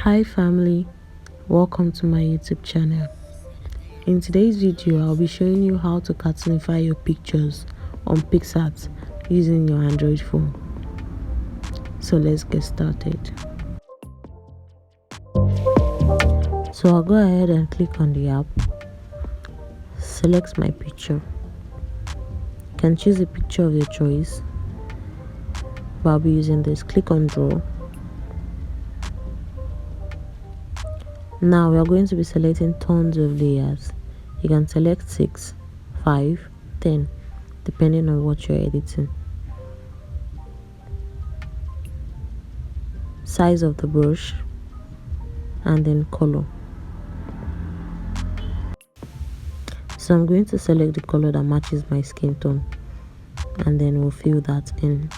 Hi family, welcome to my YouTube channel. In today's video, I'll be showing you how to cartoonify your pictures on PixArt using your Android phone. So let's get started. So I'll go ahead and click on the app, select my picture. You can choose a picture of your choice, but I'll be using this. Click on draw. Now we are going to be selecting tons of layers. You can select 6, 5, 10 depending on what you're editing. Size of the brush and then color. So I'm going to select the color that matches my skin tone and then we'll fill that in.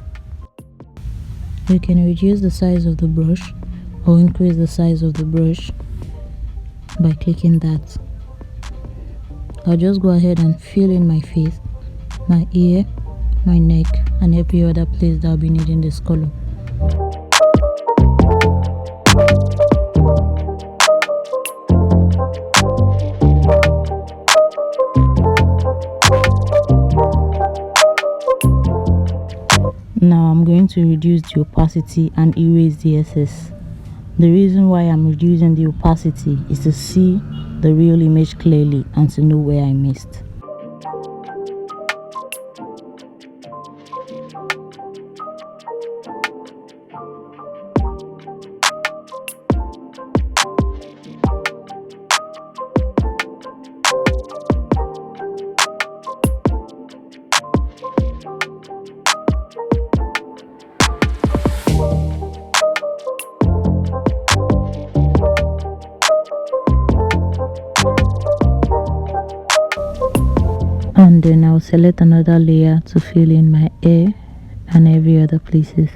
You can reduce the size of the brush or increase the size of the brush by clicking that. I'll just go ahead and fill in my face, my ear, my neck, and every other place that I'll be needing this color. Now I'm going to reduce the opacity and erase the excess. The reason why I'm reducing the opacity is to see the real image clearly and to know where I missed. And then I'll select another layer to fill in my hair and every other places.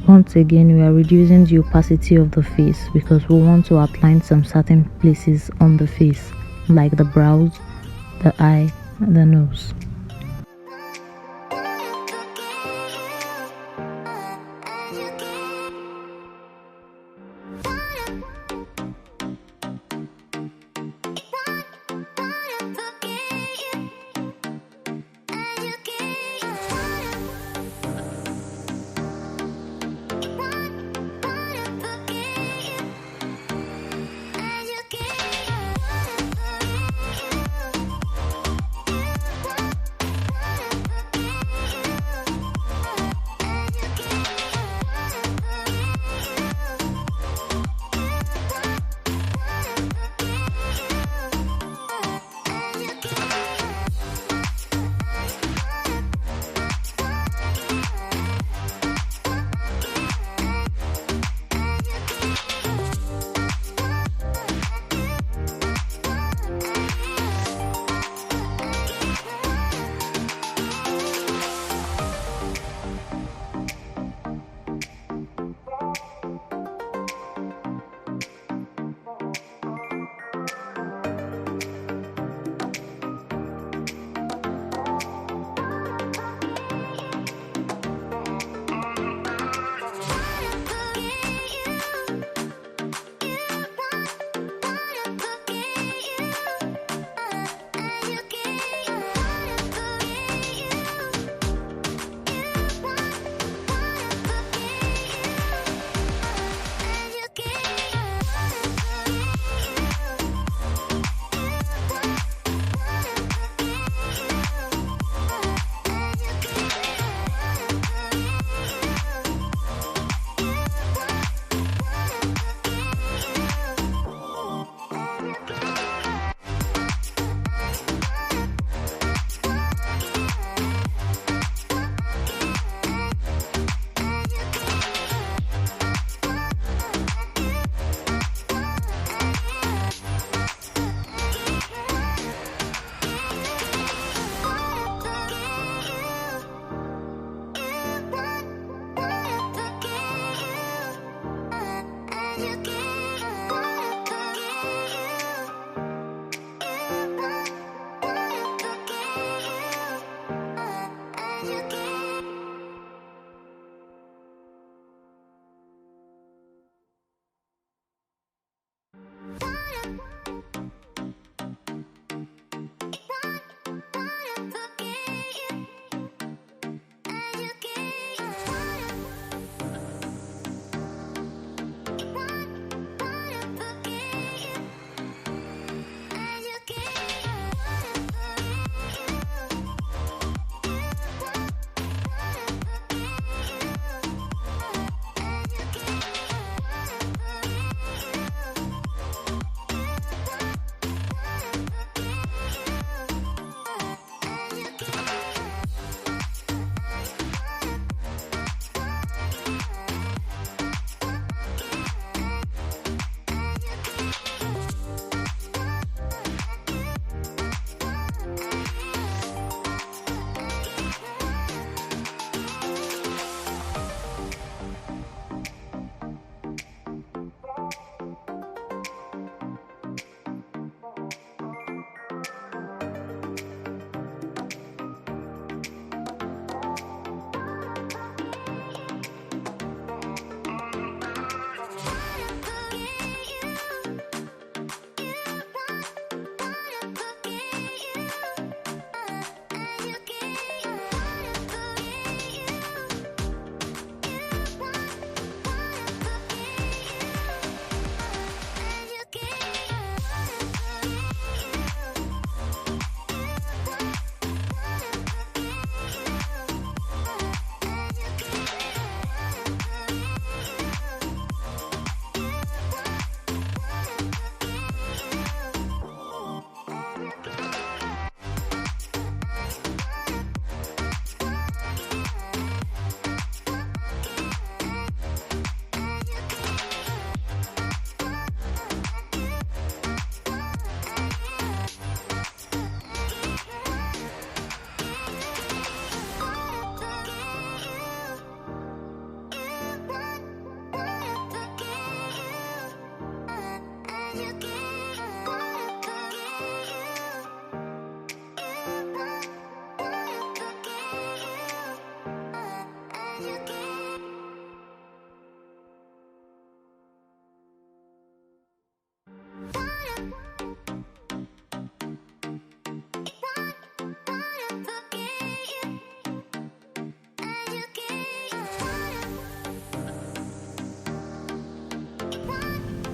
Once again, we are reducing the opacity of the face because we want to outline some certain places on the face, like the brows, the eye, and the nose.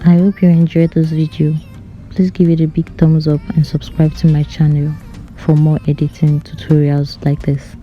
I hope you enjoyed this video. Please give it a big thumbs up and subscribe to my channel for more editing tutorials like this.